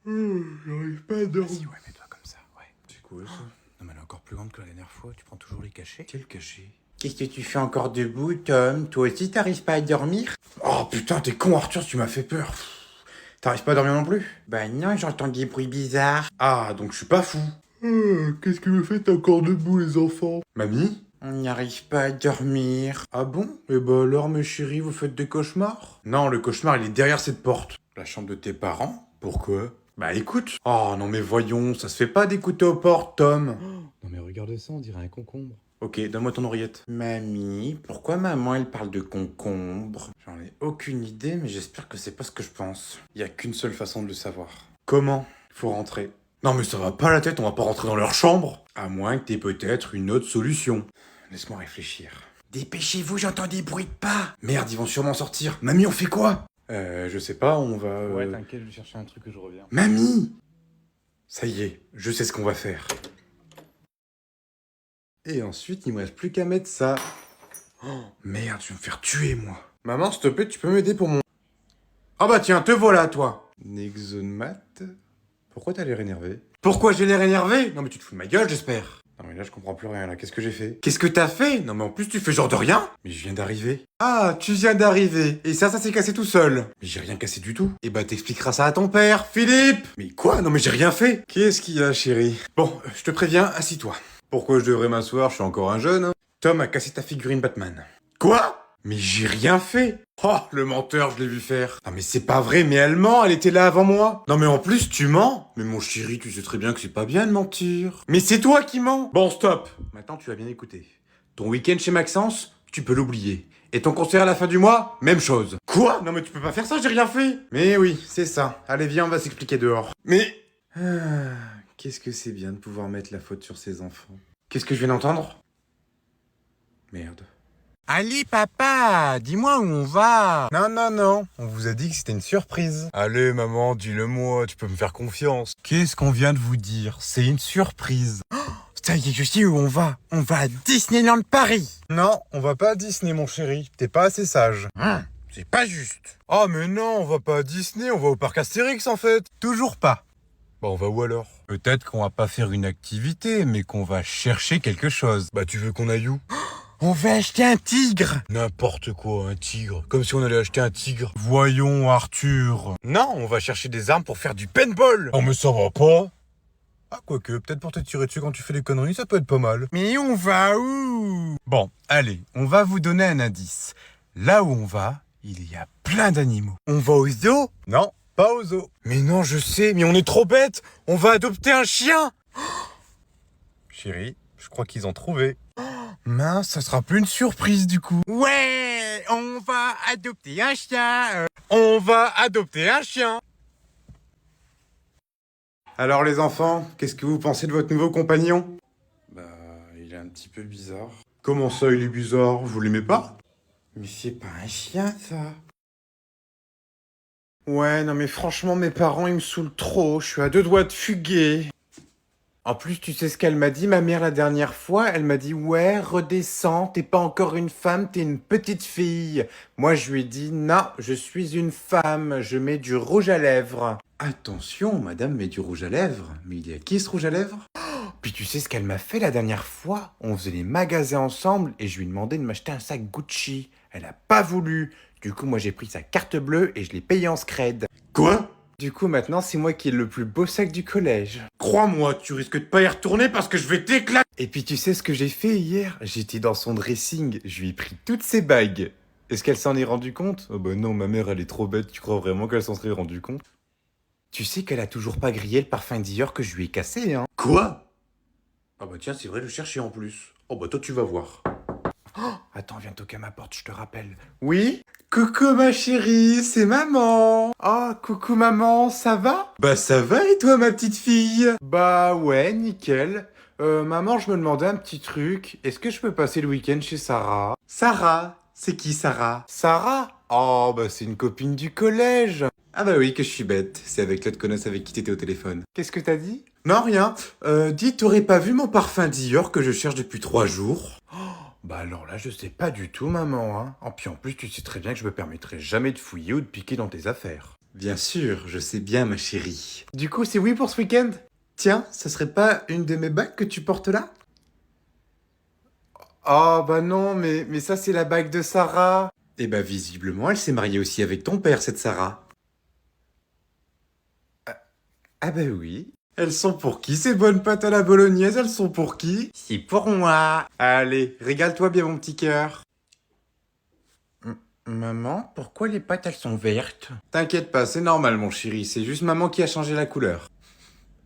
J'arrive pas à dormir. Vas-y, ouais, mets-toi comme ça, ouais. C'est quoi ça? Non, mais elle est encore plus grande que la dernière fois. Tu prends toujours les cachets. Quel cachet? Qu'est-ce que tu fais encore debout, Tom? Toi aussi, t'arrives pas à dormir? Oh putain, t'es con Arthur, tu m'as fait peur. T'arrives pas à dormir non plus? Bah non, j'entends des bruits bizarres. Ah, donc je suis pas fou. Qu'est-ce que vous faites encore debout les enfants? Mamie? On n'y arrive pas à dormir. Ah bon? Eh ben alors mes chéris, vous faites des cauchemars? Non, le cauchemar il est derrière cette porte. La chambre de tes parents? Pourquoi? Bah écoute. Oh non mais voyons, ça se fait pas d'écouter aux portes, Tom. Non, mais regarde ça, on dirait un concombre. Ok, donne-moi ton oreillette. Mamie, pourquoi maman elle parle de concombre? J'en ai aucune idée, mais j'espère que c'est pas ce que je pense. Y a qu'une seule façon de le savoir. Comment? Faut rentrer. Non mais ça va pas la tête, on va pas rentrer dans leur chambre. À moins que t'aies peut-être une autre solution. Laisse-moi réfléchir. Dépêchez-vous, j'entends des bruits de pas. Merde, ils vont sûrement sortir. Mamie, on fait quoi? Je sais pas, on va... Ouais, t'inquiète, je vais chercher un truc que je reviens. Mamie! Ça y est, je sais ce qu'on va faire. Et ensuite, il me reste plus qu'à mettre ça. Oh, merde, je vais me faire tuer, moi. Maman, s'il te plaît, tu peux m'aider pour mon... Ah bah tiens, te voilà, toi. Nexomat. Pourquoi t'as l'air énervé? Pourquoi j'ai l'air énervé? Non mais tu te fous de ma gueule, j'espère. Non mais là, je comprends plus rien, là. Qu'est-ce que j'ai fait? Qu'est-ce que t'as fait? Non mais en plus, tu fais genre de rien? Mais je viens d'arriver. Ah, tu viens d'arriver. Et ça s'est cassé tout seul. Mais j'ai rien cassé du tout. Et bah, t'expliqueras ça à ton père, Philippe. Mais quoi? Non mais j'ai rien fait. Qu'est-ce qu'il y a, chérie? Bon, je te préviens, assis-toi. Pourquoi je devrais m'asseoir? Je suis encore un jeune. Hein. Tom a cassé ta figurine Batman. Quoi? Mais j'ai rien fait. Oh, le menteur, je l'ai vu faire. Non mais c'est pas vrai, mais elle ment, elle était là avant moi. Non mais en plus, tu mens. Mais mon chéri, tu sais très bien que c'est pas bien de mentir. Mais c'est toi qui mens. Bon, stop. Maintenant, tu vas bien écouter. Ton week-end chez Maxence, tu peux l'oublier. Et ton concert à la fin du mois, même chose. Quoi? Non mais tu peux pas faire ça, j'ai rien fait. Mais oui, c'est ça. Allez, viens, on va s'expliquer dehors. Mais... qu'est-ce que c'est bien de pouvoir mettre la faute sur ses enfants. Qu'est-ce que je viens d'entendre? Merde. Allez, papa, dis-moi où on va. Non, on vous a dit que c'était une surprise. Allez, maman, dis-le-moi, tu peux me faire confiance. Qu'est-ce qu'on vient de vous dire? C'est une surprise. Ça y est, je sais où on va. On va à Disneyland Paris. Non, on va pas à Disney, mon chéri. T'es pas assez sage. C'est pas juste. Oh, mais non, on va pas à Disney, on va au parc Astérix, en fait. Toujours pas. Bah, on va où alors? Peut-être qu'on va pas faire une activité, mais qu'on va chercher quelque chose. Bah, tu veux qu'on aille où? On va acheter un tigre. N'importe quoi, un tigre. Comme si on allait acheter un tigre. Voyons, Arthur. Non, on va chercher des armes pour faire du paintball. Oh, mais ça va pas. Ah, quoique, peut-être pour te tirer dessus quand tu fais des conneries, ça peut être pas mal. Mais on va où? Bon, allez, on va vous donner un indice. Là où on va, il y a plein d'animaux. On va au zoo? Non, pas au zoo. Mais non, je sais, mais on est trop bêtes. On va adopter un chien. Chérie, je crois qu'ils ont trouvé. Mince, ça sera plus une surprise du coup. Ouais, on va adopter un chien. On va adopter un chien. Alors les enfants, qu'est-ce que vous pensez de votre nouveau compagnon? Bah, il est un petit peu bizarre. Comment ça, il est bizarre? Vous l'aimez pas? Mais c'est pas un chien, ça. Ouais, non mais franchement, mes parents, ils me saoulent trop. Je suis à deux doigts de fuguer. En plus, tu sais ce qu'elle m'a dit, ma mère, la dernière fois? Elle m'a dit, ouais, redescends, t'es pas encore une femme, t'es une petite fille. Moi, je lui ai dit, non, je suis une femme, je mets du rouge à lèvres. Attention, madame met du rouge à lèvres. Mais il y a qui ce rouge à lèvres? Puis tu sais ce qu'elle m'a fait la dernière fois? On faisait les magasins ensemble et je lui ai demandé de m'acheter un sac Gucci. Elle a pas voulu. Du coup, moi, j'ai pris sa carte bleue et je l'ai payé en scred. Quoi? Du coup, maintenant, c'est moi qui ai le plus beau sac du collège. Crois-moi, tu risques de pas y retourner parce que je vais t'éclater. Et puis tu sais ce que j'ai fait hier? J'étais dans son dressing, je lui ai pris toutes ses bagues. Est-ce qu'elle s'en est rendue compte? Oh bah non, ma mère elle est trop bête, tu crois vraiment qu'elle s'en serait rendue compte? Tu sais qu'elle a toujours pas grillé le parfum Dior que je lui ai cassé, hein? Quoi? Ah bah tiens, c'est vrai, je cherchais en plus. Oh bah toi tu vas voir. Attends, viens toquer à ma porte, je te rappelle. Oui? Coucou ma chérie, c'est maman. Ah, coucou maman, ça va? Bah ça va et toi ma petite fille? Bah ouais, nickel. Maman, je me demandais un petit truc. Est-ce que je peux passer le week-end chez Sarah? Sarah? C'est qui Sarah? Sarah? Oh, bah c'est une copine du collège. Ah bah oui, que je suis bête. C'est avec l'autre connasse avec qui t'étais au téléphone. Qu'est-ce que t'as dit? Non, rien. Dis, t'aurais pas vu mon parfum Dior que je cherche depuis 3 jours? Bah alors là, je sais pas du tout, maman, hein. Oh, puis en plus, tu sais très bien que je me permettrai jamais de fouiller ou de piquer dans tes affaires. Bien sûr, je sais bien, ma chérie. Du coup, c'est oui pour ce week-end? Tiens, ça serait pas une de mes bagues que tu portes là? Oh, bah non, mais ça, c'est la bague de Sarah. Eh bah, visiblement, elle s'est mariée aussi avec ton père, cette Sarah. Ah bah oui. Elles sont pour qui, ces bonnes pâtes à la bolognaise? Elles sont pour qui? C'est pour moi. Allez, régale-toi bien, mon petit cœur. Maman, pourquoi les pâtes, elles sont vertes? T'inquiète pas, c'est normal, mon chéri. C'est juste maman qui a changé la couleur.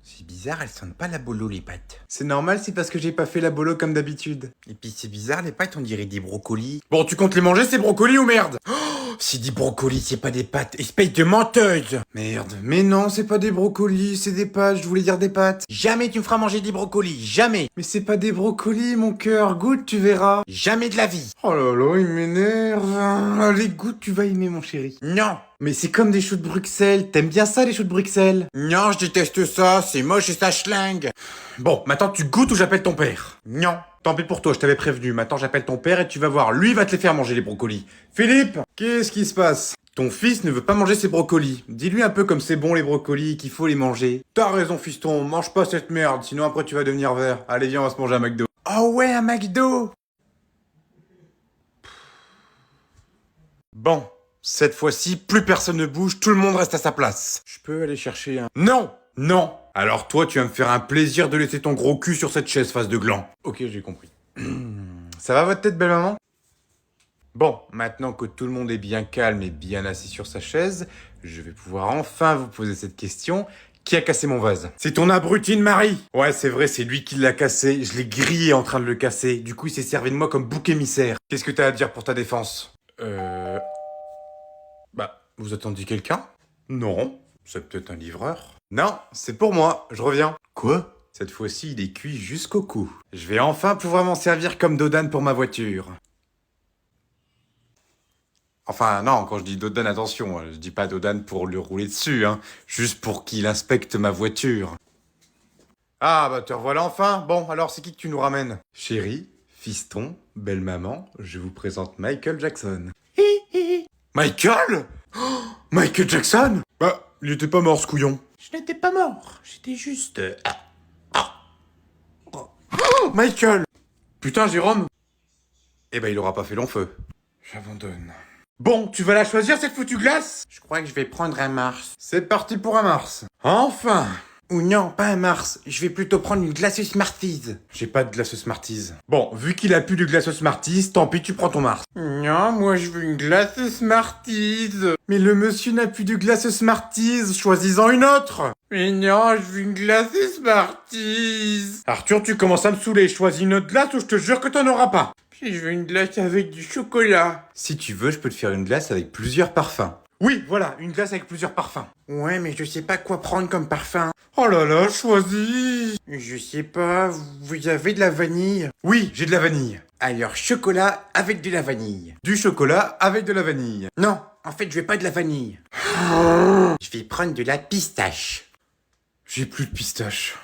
C'est bizarre, elles sentent pas la bolo, les pâtes. C'est normal, c'est parce que j'ai pas fait la bolo comme d'habitude. Et puis c'est bizarre, les pâtes, on dirait des brocolis. Bon, tu comptes les manger, ces brocolis ou merde? C'est des brocolis, c'est pas des pâtes. Espèce de menteuse! Merde. Mais non, c'est pas des brocolis, c'est des pâtes, je voulais dire des pâtes. Jamais tu me feras manger des brocolis, jamais! Mais c'est pas des brocolis, mon cœur, goûte, tu verras. Jamais de la vie! Oh là là, il m'énerve. Allez, goûte, tu vas aimer, mon chéri. Non! Mais c'est comme des choux de Bruxelles, t'aimes bien ça, les choux de Bruxelles? Non, je déteste ça, c'est moche et ça schlingue. Bon, maintenant tu goûtes ou j'appelle ton père? Non. Tant pis pour toi, je t'avais prévenu. Maintenant j'appelle ton père et tu vas voir, lui il va te les faire manger les brocolis. Philippe, qu'est-ce qui se passe? Ton fils ne veut pas manger ses brocolis. Dis-lui un peu comme c'est bon les brocolis, qu'il faut les manger. T'as raison fiston, mange pas cette merde, sinon après tu vas devenir vert. Allez viens, on va se manger un McDo. Oh ouais, un McDo! Bon, cette fois-ci, plus personne ne bouge, tout le monde reste à sa place. Je peux aller chercher un... Non! Non! Alors toi, tu vas me faire un plaisir de laisser ton gros cul sur cette chaise face de gland. Ok, j'ai compris. Ça va votre tête, belle maman? Bon, maintenant que tout le monde est bien calme et bien assis sur sa chaise, je vais pouvoir enfin vous poser cette question. Qui a cassé mon vase? C'est ton abruti de mari! Ouais, c'est vrai, c'est lui qui l'a cassé. Je l'ai grillé en train de le casser. Du coup, il s'est servi de moi comme bouc émissaire. Qu'est-ce que t'as à dire pour ta défense? Bah, vous attendiez quelqu'un? Non, c'est peut-être un livreur. Non, c'est pour moi, je reviens. Quoi? Cette fois-ci, il est cuit jusqu'au cou. Je vais enfin pouvoir m'en servir comme dodane pour ma voiture. Enfin, non, quand je dis dodane, attention, je dis pas dodane pour lui rouler dessus, hein. Juste pour qu'il inspecte ma voiture. Ah, bah te revoilà enfin. Bon, alors c'est qui que tu nous ramènes? Chérie, fiston, belle maman, je vous présente Michael Jackson. Michael? Oh, Michael Jackson? Bah, il était pas mort, ce couillon. Je n'étais pas mort, j'étais juste... Oh, Michael! Putain, Jérôme? Eh ben, il aura pas fait long feu. J'abandonne. Bon, tu vas la choisir, cette foutue glace? Je crois que je vais prendre un Mars. C'est parti pour un Mars. Enfin! Ou non, pas un Mars. Je vais plutôt prendre une glaceuse Smarties. J'ai pas de glaceuse Smarties. Bon, vu qu'il a plus de glaceuse Smarties, tant pis, tu prends ton Mars. Non, moi je veux une glaceuse Smarties. Mais le monsieur n'a plus de glaceuse Smarties, choisis-en une autre. Mais non, je veux une glaceuse Smarties. Arthur, tu commences à me saouler. Choisis une autre glace ou je te jure que t'en auras pas. Puis je veux une glace avec du chocolat. Si tu veux, je peux te faire une glace avec plusieurs parfums. Oui, voilà, une glace avec plusieurs parfums. Ouais, mais je sais pas quoi prendre comme parfum. Oh là là, choisis. Je sais pas, vous avez de la vanille? Oui, j'ai de la vanille. Alors, chocolat avec de la vanille. Du chocolat avec de la vanille. Non, en fait, je veux pas de la vanille. Je vais prendre de la pistache. J'ai plus de pistache.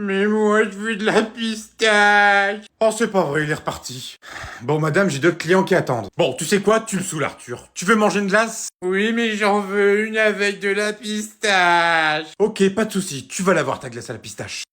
Mais moi, je veux de la pistache. Oh, c'est pas vrai, il est reparti. Bon, madame, j'ai d'autres clients qui attendent. Bon, tu sais quoi? Tu me saoules, Arthur. Tu veux manger une glace? Oui, mais j'en veux une avec de la pistache. Ok, pas de souci. Tu vas l'avoir, ta glace à la pistache.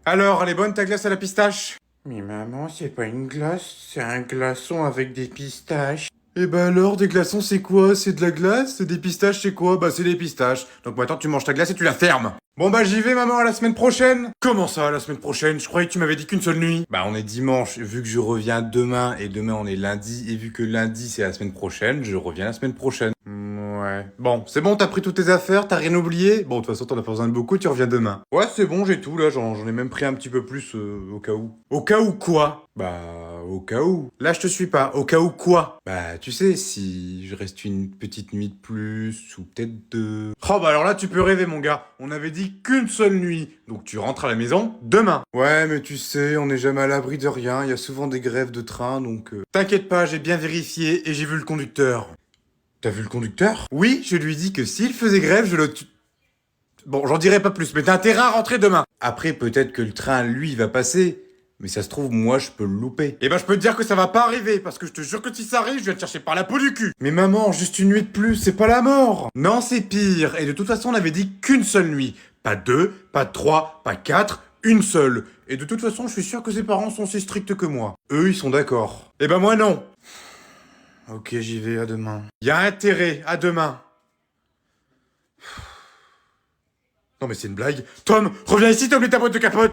Alors, elle est bonne, ta glace à la pistache? Mais maman, c'est pas une glace, c'est un glaçon avec des pistaches. Eh ben alors, des glaçons, c'est quoi? C'est de la glace? Des pistaches, c'est quoi? Bah, c'est des pistaches. Donc maintenant, tu manges ta glace et tu la fermes. Bon bah j'y vais maman, à la semaine prochaine. Comment ça, à la semaine prochaine? Je croyais que tu m'avais dit qu'une seule nuit. Bah on est dimanche, vu que je reviens demain, et demain on est lundi, et vu que lundi c'est la semaine prochaine, je reviens la semaine prochaine. Ouais. Bon, c'est bon, t'as pris toutes tes affaires, t'as rien oublié? Bon, de toute façon t'en as pas besoin de beaucoup, tu reviens demain. Ouais, c'est bon, j'ai tout là, j'en ai même pris un petit peu plus, au cas où. Au cas où quoi? Bah, au cas où. Là je te suis pas, au cas où quoi? Bah, tu sais, si je reste une petite nuit de plus, ou peut-être deux... Oh bah alors là tu peux rêver mon gars, on avait dit qu'une seule nuit, donc tu rentres à la maison demain. Ouais, mais tu sais, on n'est jamais à l'abri de rien, il y a souvent des grèves de train, donc... T'inquiète pas, j'ai bien vérifié et j'ai vu le conducteur. T'as vu le conducteur? Oui, je lui ai dit que s'il faisait grève, je le... Bon, j'en dirai pas plus, mais t'as intérêt à rentrer demain. Après, peut-être que le train, lui, va passer, Mais ça se trouve, moi, je peux le louper. Eh ben, je peux te dire que ça va pas arriver, parce que je te jure que si ça arrive, je vais te chercher par la peau du cul. Mais maman, juste une nuit de plus, c'est pas la mort. Non, c'est pire. Et de toute façon, on avait dit qu'une seule nuit. Pas 2, pas 3, pas 4, une seule. Et de toute façon, je suis sûr que ses parents sont aussi stricts que moi. Eux, ils sont d'accord. Eh ben, moi, non. Ok, j'y vais, à demain. Y a intérêt, à demain. Non mais c'est une blague. Tom, reviens ici, t'as oublié ta boîte de capote.